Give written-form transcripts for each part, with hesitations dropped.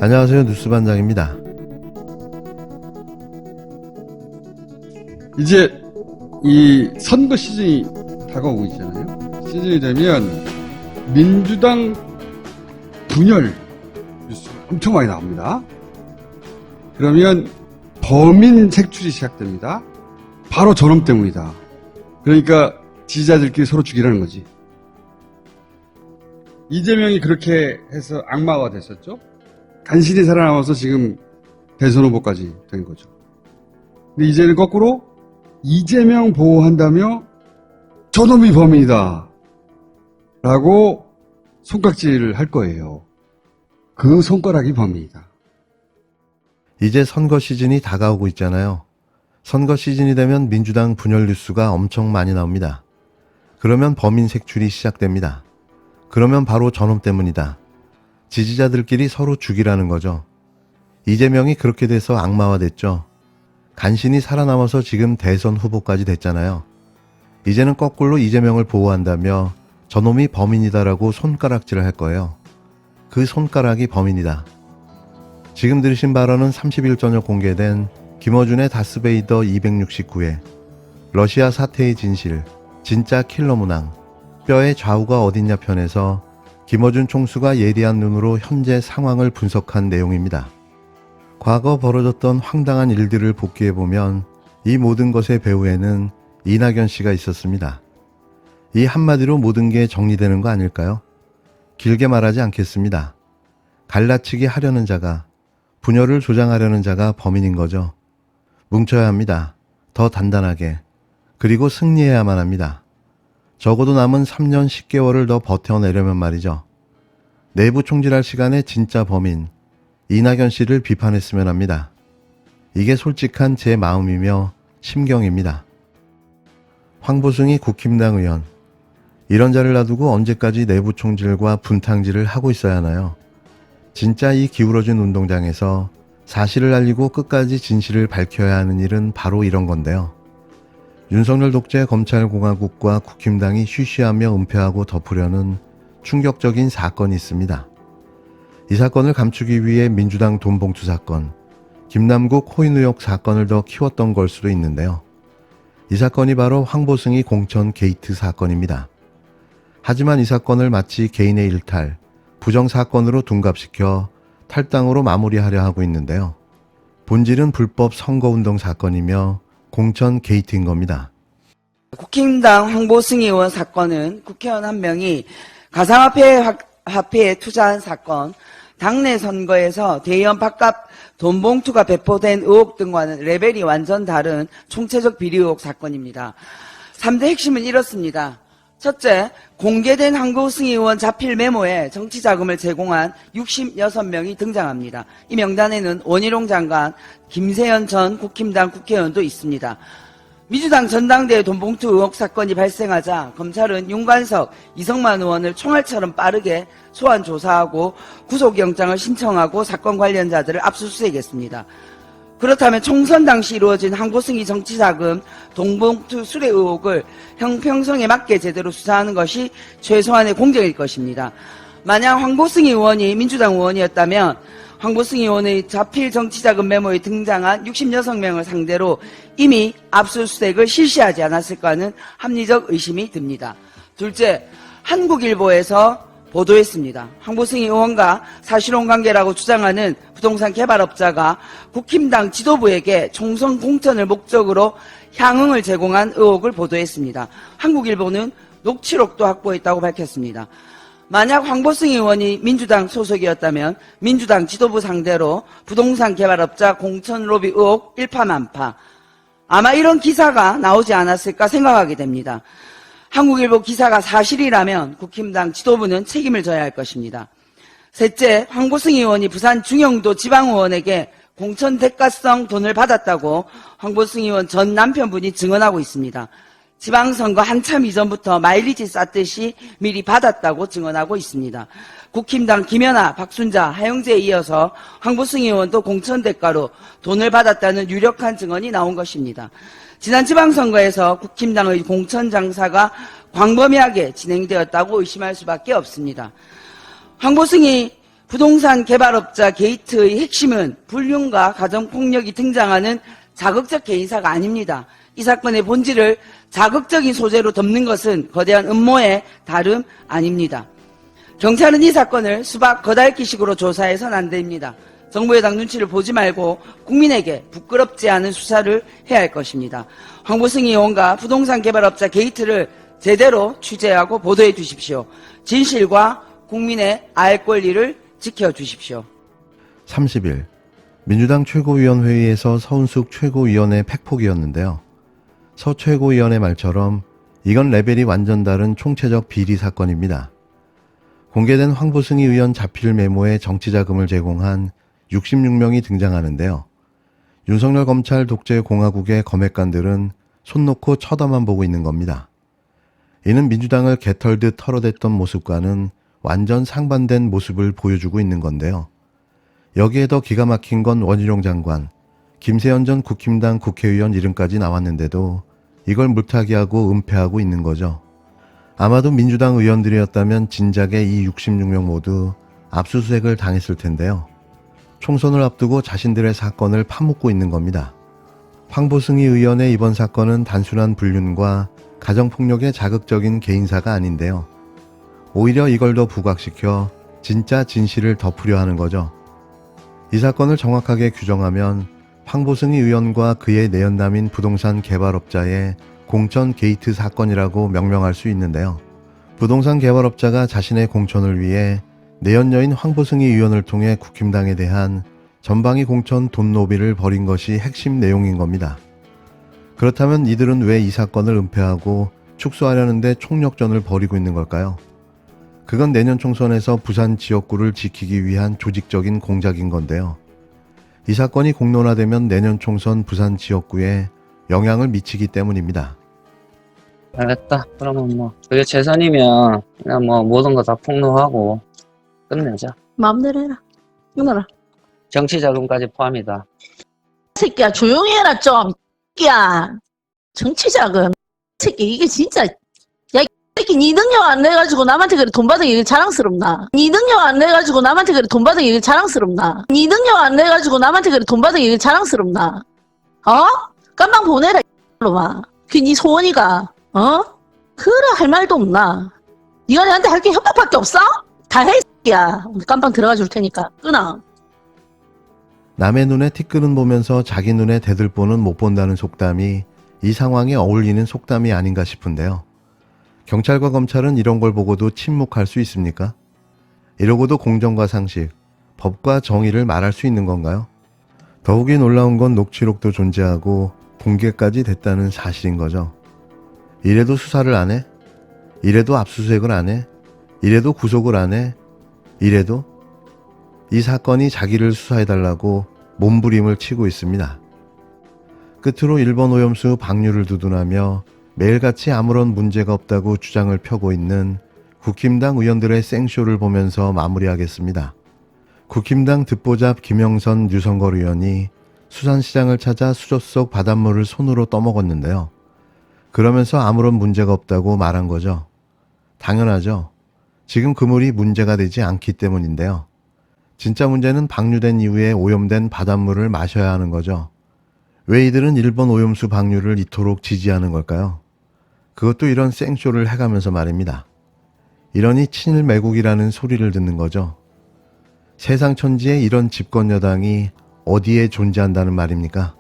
안녕하세요. 뉴스반장입니다. 이제 이 선거 시즌이 다가오고 있잖아요. 시즌이 되면 민주당 분열 뉴스 엄청 많이 나옵니다. 그러면 범인 색출이 시작됩니다. 바로 저놈 때문이다. 그러니까 지지자들끼리 서로 죽이라는 거지. 이재명이 그렇게 해서 악마가 됐었죠. 간신히 살아남아서 지금 대선 후보까지 된 거죠. 근데 이제는 거꾸로 이재명 보호한다며 저놈이 범인이다 라고 손깍질을 할 거예요. 그 손가락이 범인이다. 이제 선거 시즌이 다가오고 있잖아요. 선거 시즌이 되면 민주당 분열 뉴스가 엄청 많이 나옵니다. 그러면 범인 색출이 시작됩니다. 그러면 바로 저놈 때문이다. 지지자들끼리 서로 죽이라는 거죠. 이재명이 그렇게 돼서 악마화됐죠. 간신히 살아남아서 지금 대선 후보까지 됐잖아요. 이제는 거꾸로 이재명을 보호한다며 저놈이 범인이다라고 손가락질을 할 거예요. 그 손가락이 범인이다. 지금 들으신 발언은 30일 저녁 공개된 김어준의 다스베이더 269회 러시아 사태의 진실, 진짜 킬러 문항, 뼈의 좌우가 어딨냐 편에서 김어준 총수가 예리한 눈으로 현재 상황을 분석한 내용입니다. 과거 벌어졌던 황당한 일들을 복기해보면 이 모든 것의 배후에는 이낙연 씨가 있었습니다. 이 한마디로 모든 게 정리되는 거 아닐까요? 길게 말하지 않겠습니다. 갈라치기 하려는 자가, 분열을 조장하려는 자가 범인인 거죠. 뭉쳐야 합니다. 더 단단하게. 그리고 승리해야만 합니다. 적어도 남은 3년 10개월을 더 버텨내려면 말이죠. 내부 총질할 시간에 진짜 범인, 이낙연 씨를 비판했으면 합니다. 이게 솔직한 제 마음이며 심경입니다. 황보승이 국힘당 의원, 이런 자를 놔두고 언제까지 내부 총질과 분탕질을 하고 있어야 하나요? 진짜 이 기울어진 운동장에서 사실을 알리고 끝까지 진실을 밝혀야 하는 일은 바로 이런 건데요. 윤석열 독재 검찰공화국과 국힘당이 쉬쉬하며 은폐하고 덮으려는 충격적인 사건이 있습니다. 이 사건을 감추기 위해 민주당 돈봉투 사건, 김남국 호인 의혹 사건을 더 키웠던 걸 수도 있는데요. 이 사건이 바로 황보승이 공천 게이트 사건입니다. 하지만 이 사건을 마치 개인의 일탈, 부정사건으로 둔갑시켜 탈당으로 마무리하려 하고 있는데요. 본질은 불법 선거운동 사건이며 공천 게이트인 겁니다. 국힘당 황보승 의원 사건은 국회의원 한 명이 가상화폐에 투자한 사건, 당내 선거에서 대의원 밥값 돈봉투가 배포된 의혹 등과는 레벨이 완전 다른 총체적 비리 의혹 사건입니다. 3대 핵심은 이렇습니다. 첫째, 공개된 황보승 의원 자필 메모에 정치자금을 제공한 66명이 등장합니다. 이 명단에는 원희룡 장관, 김세현 전 국힘당 국회의원도 있습니다. 민주당 전당대회 돈봉투 의혹 사건이 발생하자 검찰은 윤관석, 이성만 의원을 총알처럼 빠르게 소환 조사하고 구속영장을 신청하고 사건 관련자들을 압수수색했습니다. 그렇다면 총선 당시 이루어진 황보승이 정치자금 돈봉투 수뢰 의혹을 형평성에 맞게 제대로 수사하는 것이 최소한의 공정일 것입니다. 만약 황보승 의원이 민주당 의원이었다면 황보승 의원의 자필 정치자금 메모에 등장한 66명을 상대로 이미 압수수색을 실시하지 않았을까는 합리적 의심이 듭니다. 둘째, 한국일보에서 보도했습니다. 황보승 의원과 사실혼 관계라고 주장하는 부동산 개발업자가 국힘당 지도부에게 총선 공천을 목적으로 향응을 제공한 의혹을 보도했습니다. 한국일보는 녹취록도 확보했다고 밝혔습니다. 만약 황보승 의원이 민주당 소속이었다면 민주당 지도부 상대로 부동산 개발업자 공천 로비 의혹 일파만파, 아마 이런 기사가 나오지 않았을까 생각하게 됩니다. 한국일보 기사가 사실이라면 국힘당 지도부는 책임을 져야 할 것입니다. 셋째, 황보승 의원이 부산 중영도 지방의원에게 공천 대가성 돈을 받았다고 황보승 의원 전 남편분이 증언하고 있습니다. 지방선거 한참 이전부터 마일리지 쌌듯이 미리 받았다고 증언하고 있습니다. 국힘당 김연아, 박순자, 하영재에 이어서 황보승 의원도 공천 대가로 돈을 받았다는 유력한 증언이 나온 것입니다. 지난 지방선거에서 국힘당의 공천 장사가 광범위하게 진행되었다고 의심할 수밖에 없습니다. 황보승이 부동산 개발업자 게이트의 핵심은 불륜과 가정폭력이 등장하는 자극적 개인사가 아닙니다. 이 사건의 본질을 자극적인 소재로 덮는 것은 거대한 음모의 다름 아닙니다. 경찰은 이 사건을 수박 거달기식으로 조사해서는 안 됩니다. 정부 여당 눈치를 보지 말고 국민에게 부끄럽지 않은 수사를 해야 할 것입니다. 황보승 의원과 부동산 개발업자 게이트를 제대로 취재하고 보도해 주십시오. 진실과 국민의 알 권리를 지켜주십시오. 30일 민주당 최고위원회의에서 서은숙 최고위원의 팩폭이었는데요. 서 최고위원의 말처럼 이건 레벨이 완전 다른 총체적 비리 사건입니다. 공개된 황보승희 의원 자필 메모에 정치자금을 제공한 66명이 등장하는데요. 윤석열 검찰 독재 공화국의 검핵관들은 손 놓고 쳐다만 보고 있는 겁니다. 이는 민주당을 개털듯 털어댔던 모습과는 완전 상반된 모습을 보여주고 있는 건데요. 여기에 더 기가 막힌 건 원희룡 장관, 김세현 전 국힘당 국회의원 이름까지 나왔는데도 이걸 물타기하고 은폐하고 있는 거죠. 아마도 민주당 의원들이었다면 진작에 이 66명 모두 압수수색을 당했을 텐데요. 총선을 앞두고 자신들의 사건을 파묻고 있는 겁니다. 황보승희 의원의 이번 사건은 단순한 불륜과 가정폭력의 자극적인 개인사가 아닌데요. 오히려 이걸 더 부각시켜 진짜 진실을 덮으려 하는 거죠. 이 사건을 정확하게 규정하면 황보승희 의원과 그의 내연남인 부동산 개발업자의 공천 게이트 사건이라고 명명할 수 있는데요. 부동산 개발업자가 자신의 공천을 위해 내연녀인 황보승희 의원을 통해 국힘당에 대한 전방위 공천 돈 노비를 벌인 것이 핵심 내용인 겁니다. 그렇다면 이들은 왜 이 사건을 은폐하고 축소하려는데 총력전을 벌이고 있는 걸까요? 그건 내년 총선에서 부산 지역구를 지키기 위한 조직적인 공작인 건데요. 이 사건이 공론화되면 내년 총선 부산 지역구에 영향을 미치기 때문입니다. 알겠다. 그러면 뭐 그게 재산이면 그냥 뭐 모든 거 다 폭로하고 끝내자. 마음대로 해라. 이놈아. 정치 자금까지 포함이다. 새끼야 조용히 해라 좀. 새끼야. 정치자금. 새끼 이게 진짜. 야 이 새끼 니 능력 안 내가지고 남한테 그래 돈 받은 게 자랑스럽나. 니 능력 안 내가지고 남한테 그래 돈 받은 게 자랑스럽나. 니 능력 안 내가지고 남한테 그래 돈 받은 게 자랑스럽나. 어? 깜방 보내라 이놈아. 그게 니 소원이가. 어? 그래 할 말도 없나. 니가 내한테 할 게 협박밖에 없어? 다 해 새끼야. 깜방 들어가 줄 테니까 끊어. 남의 눈에 티끌은 보면서 자기 눈에 대들보는 못 본다는 속담이 이 상황에 어울리는 속담이 아닌가 싶은데요. 경찰과 검찰은 이런 걸 보고도 침묵할 수 있습니까? 이러고도 공정과 상식, 법과 정의를 말할 수 있는 건가요? 더욱이 놀라운 건 녹취록도 존재하고 공개까지 됐다는 사실인 거죠. 이래도 수사를 안 해? 이래도 압수수색을 안 해? 이래도 구속을 안 해? 이래도? 이 사건이 자기를 수사해달라고 몸부림을 치고 있습니다. 끝으로 일본 오염수 방류를 두둔하며 매일같이 아무런 문제가 없다고 주장을 펴고 있는 국힘당 의원들의 생쇼를 보면서 마무리하겠습니다. 국힘당 듣보잡 김영선 유성걸 의원이 수산시장을 찾아 수조 속 바닷물을 손으로 떠먹었는데요. 그러면서 아무런 문제가 없다고 말한 거죠. 당연하죠. 지금 그 물이 문제가 되지 않기 때문인데요. 진짜 문제는 방류된 이후에 오염된 바닷물을 마셔야 하는 거죠. 왜 이들은 일본 오염수 방류를 이토록 지지하는 걸까요? 그것도 이런 생쇼를 해가면서 말입니다. 이러니 친일 매국이라는 소리를 듣는 거죠. 세상 천지에 이런 집권 여당이 어디에 존재한다는 말입니까?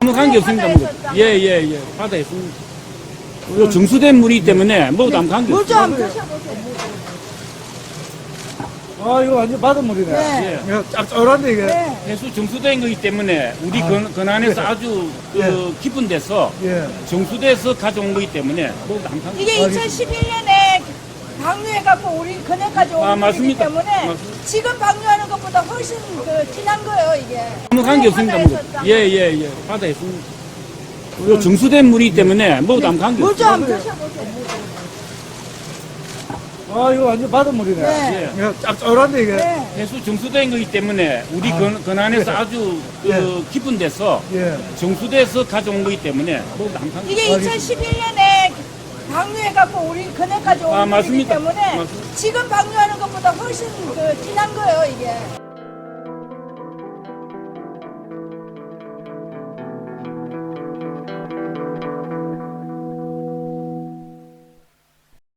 아무 관계 없습니다. 예. 바다에 있습니다. 요 정수된 물이기 때문에 뭐도 아무 관계 없습니다. 아, 이거 완전 바닷물이네. 예. 이거 짭짤한데, 이게. 해수 정수된 거기 때문에 우리 근안에서 아주 깊은 데서 예. 정수돼서 가져온 거기 때문에 뭐도 아무 관계 이게 2011년에 방류해갖고 우리 그네까지 온 거기 맞습니다. 때문에 맞습니다. 지금 방류하는 것보다 훨씬 진한 거예요 이게. 아무 관계 없습니다. 예. 바다에 있습니다. 요 정수된 물이기 때문에 뭐도 아무 관계 물 좀 없습니다. 드셔보세요. 아, 이거 완전 바닷물이네. 예. 이거 짭짤한데, 이게. 해수 정수된 거기 때문에 우리 근안에서 아주 깊은 데서 예. 정수돼서 가져온 거기 때문에 뭐도 아무 관계 이게 2011년에 방류해갖고 우리 그네까지 온 거기 맞습니다. 때문에 맞습니다. 지금 방류하는 것보다 훨씬 훨씬 그 진한 거예요, 이게.